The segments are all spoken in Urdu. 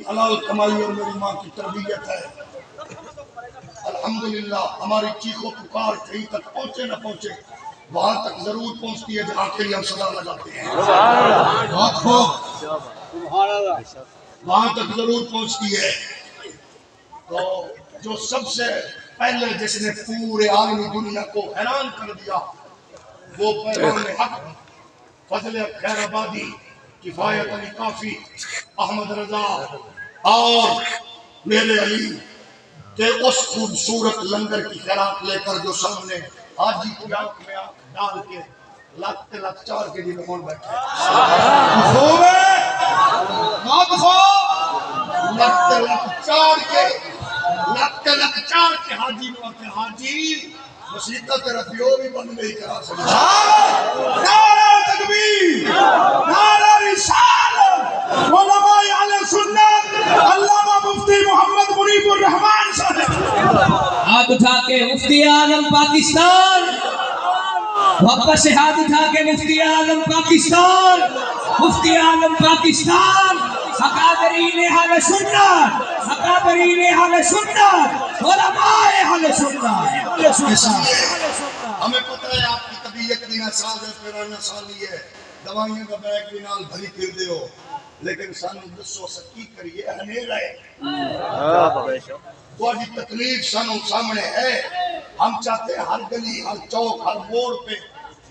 حلال کمائی اور میری ماں کی تربیت ہے۔ الحمدللہ ہماری چیخ و پکار کہیں تک پہنچے نہ پہنچے، وہاں تک ضرور پہنچتی ہے جہاں کے لیے ہم صدا لگاتے ہیں۔ بہت خوب، وہاں تک ضرور پہنچتی ہے۔ تو جو سب سے پہلے جس نے پورے عالمی دنیا کو حیران کر دیا وہ پیغام حق فضل خیر آبادی، کفایت علی کافی، احمد رضا اور میرے علی کہ اس خوبصورت لنگر کی خیرات لے کر جو سامنے حاجی کی آنکھ میں آنکھ ڈال کے لکھ لکھ چار کے لیے کون بیٹھے خوب ہے بہت خوب لکھ لکھ چار کے حاجی نے کہ حاجی مسیحہ تیرا پیو بھی بند نہیں کرا سکتا۔ نعرہ تکبیر، نعرہ رسالت، علماء اہل سنت، علامہ مفتی محمد منیب الرحمان صاحب ہاتھ اٹھا کے مفتی اعظم پاکستان، واپس سے ہاتھ اٹھا کے مفتی اعظم پاکستان، مفتی اعظم پاکستان، اکابرین اہل سنت، اکابرین اہل سنت، علماء اہل سنت۔ ہمیں پتہ ہے آپ کی طبیعت بھی ناساز ہے، پھر ناسالی ہے، دوائیوں کا بیگ بھی نال بھری پھر دے ہو، لیکن سانو دسو سکی کریے ہنیرا ہے تھوڑی تکلیف سانو سامنے ہے۔ ہم چاہتے ہیں ہر گلی، ہر چوک، ہر موڑ پہ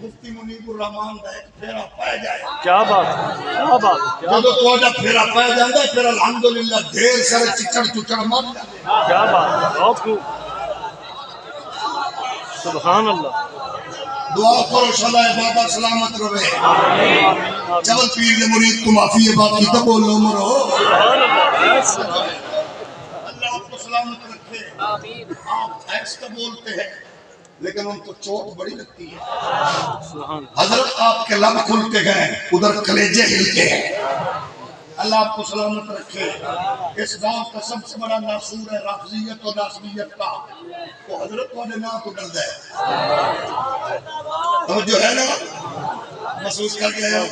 مفتی منیب الرحمان کا ایک پھیرا پہ جائے۔ کیا بات ہے، کیا بات ہے، جدو تو پھیرا پہ جاندے پھر الحمدللہ ڈھیر سارے چچڑ چچڑ مر جاندے۔ کیا بات ہے، بہت خوب، سبحان اللہ۔ دعا کرو شلہ بابا سلامت رہے، جبل پیر دے مرید کو معافی ہے، باقی تو بولو مرو۔ اللہ آپ کو سلامت رکھے۔ آپ ایسا بولتے ہیں لیکن ان کو چوٹ بڑی لگتی ہے۔ حضرت آپ کے لب کھلتے گئے، ادھر کلیجے ہلتے ہیں۔ اللہ آپ کو سلامت رکھے۔ اس گاؤں کا سب سے بڑا ناصور ہے رافضیت اور ناصبیت کا، تو حضرت والے نام تو ڈر دے تو جو ہے نا محسوس کر کے آئے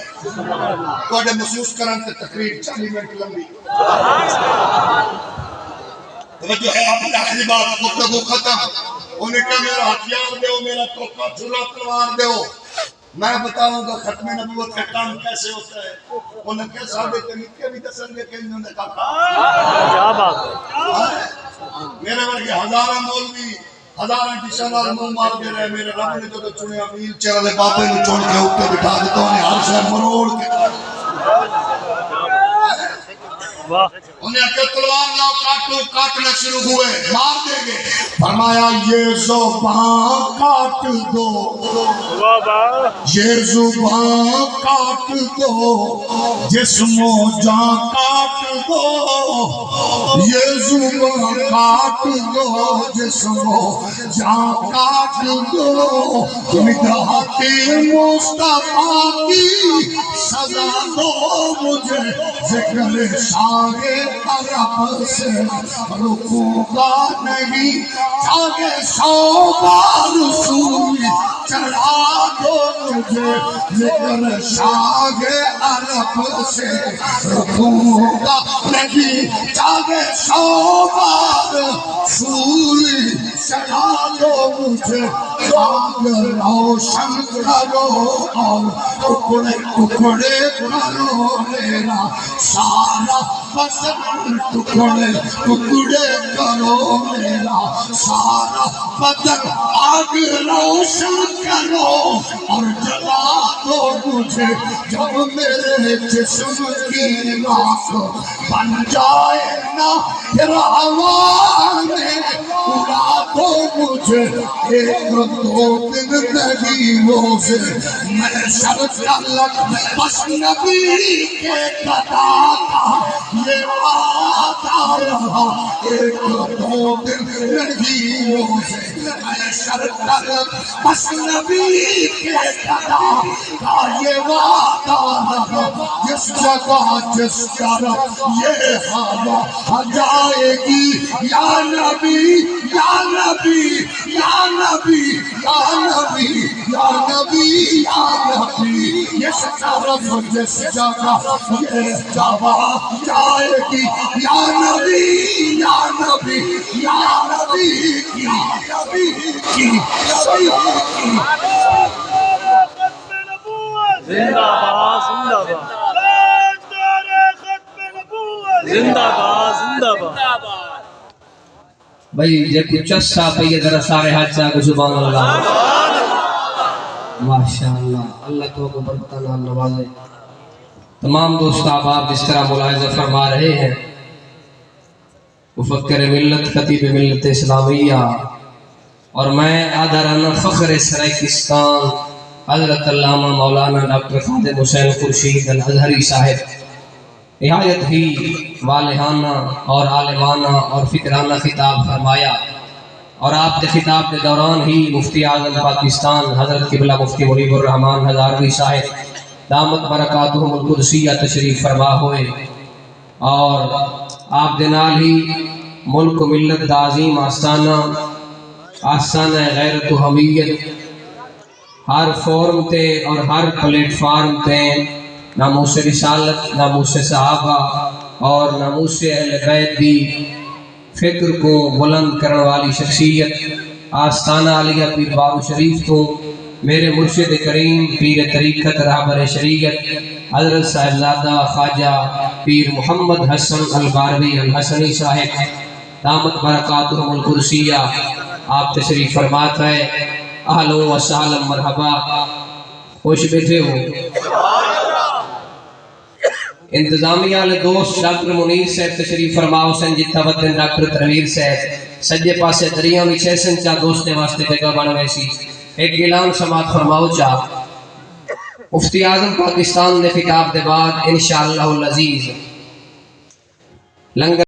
تو محسوس کرن تے تقریر 40 منٹ لمبی توجہ ہے۔ آپ نے آخری بات گفتگو ختم، انہیں کہا میرا ہتھیار دو، میرا توپا چھلا تلوار دو، میں بتاؤں گا ختم نبوت کا کام کیسے ہوتا ہے۔ انہیں کہا صحابے کے نکے بھی دسن گے کہ انہوں نے کہا کیا بات ہے، میرے ورگے ہزارہ مولوی ہزارہ کی شنال منہ مار کے رہے، میرے رب نے جو چنیا ویل چیئر والے بابے نے چن کے اوپر بٹھا دیتا انہیں ہر شہر مروڑ کے انہیں کہ تلوار لاؤ کاٹو، کاٹنا شروع ہوئے، مار دیں گے۔ فرمایا یہ زبان کاٹ دو، یہ زبان کاٹ دو، جسم و جان کاٹ دو، یہ زبان کاٹ دو، جسم و جان کاٹ دو، نگاہ مصطفیٰ کی سزا دو مجھے، ذکر شاہ عرب سے رکوں گا نہیں، چاہے 100 بار سوئی چڑھا دو مجھے، ذکر شاہ عرب سے رکوں گا نہیں، چاہے 100 بار سوئی چڑھا دو مجھے، آگ روشن کرو اور ٹکڑے ٹکڑے کرو میرا سارا بدن، ٹکڑے ٹکڑے کرو میرا سارا بدن، آگ روشن کرو اور جلا دو مجھے، جب میرے جسم کی راکھ بن جائے نا پھر ہوا میں اڑا دو مجھے، ایک دو دن نہیں روزے میں سر تلک بس نبی کے قضا کا یہ وعدہ رہا ایک دو دن لڑکیوں سے اے سرکر بس نبی کے گدا کا یہ وعدہ رہا جس جگہ جس طرف یہ ہوا جائے گی یا نبی یا نبی یا نبی یا نبی یا نبی یا نبی اس طرف جس جگہ یہ جگہ جائے گی یا نبی یا نبی یا نبی کی نبی کی نبی کی زندہ باد زندہ باد زندہ باد بھئی جے کچھ چسا پئی ذرا سارے حادثہ کو سبحان اللہ ماشاءاللہ اللہ تو کو برکتہ نال نوازے تمام دوست احباب جس طرح ملاحظہ فرما رہے ہیں مفکر ملت خطیب ملت اسلامیہ اور میں آدھرانا فخر سرائکستان حضرت علامہ مولانا ڈاکٹر خادم حسین خورشید الازہری صاحب نہایت ہی والہانہ اور عالمانہ اور فکرانہ خطاب فرمایا اور آپ کے خطاب کے دوران ہی مفتی اعظم پاکستان حضرت قبلہ مفتی منیب الرحمن ہزاروی صاحب دامت برکاتہم القدسیہ تشریف فرما ہوئے اور آپ دے نال ہی ملک و ملت دا عظیم آستانہ غیرت و حمیت ہر فورم تے اور ہر پلیٹ فارم تے ناموس رسالت ناموس صحابہ اور ناموس اہل بیت دی فکر کو بلند کرنے والی شخصیت آستانہ علیہ پیر بارو شریف تو میرے مرشد کریم پیر طریقت رہبر شریعت حضرت صاحبزادہ خواجہ پیر محمد حسن الباروی الحسنی صاحب دامت برکاتہم القدسیہ آپ تشریف فرمات ہے اہلا و سہلا مرحبا خوش بیٹھے ہو انتظامیہ والے دوست ڈاکٹر منیر صاحب تشریف فرماؤ سن جتھا وطن ڈاکٹر تنویر صاحب سجے پاسے دریاں بھی چھیسن چاہ دوستے واسطے جگہ بن ویسی ایک اعلان سماعت فرماؤ چاہ مفتی اعظم پاکستان نے خطاب دے بعد انشاءاللہ العزیز لنگر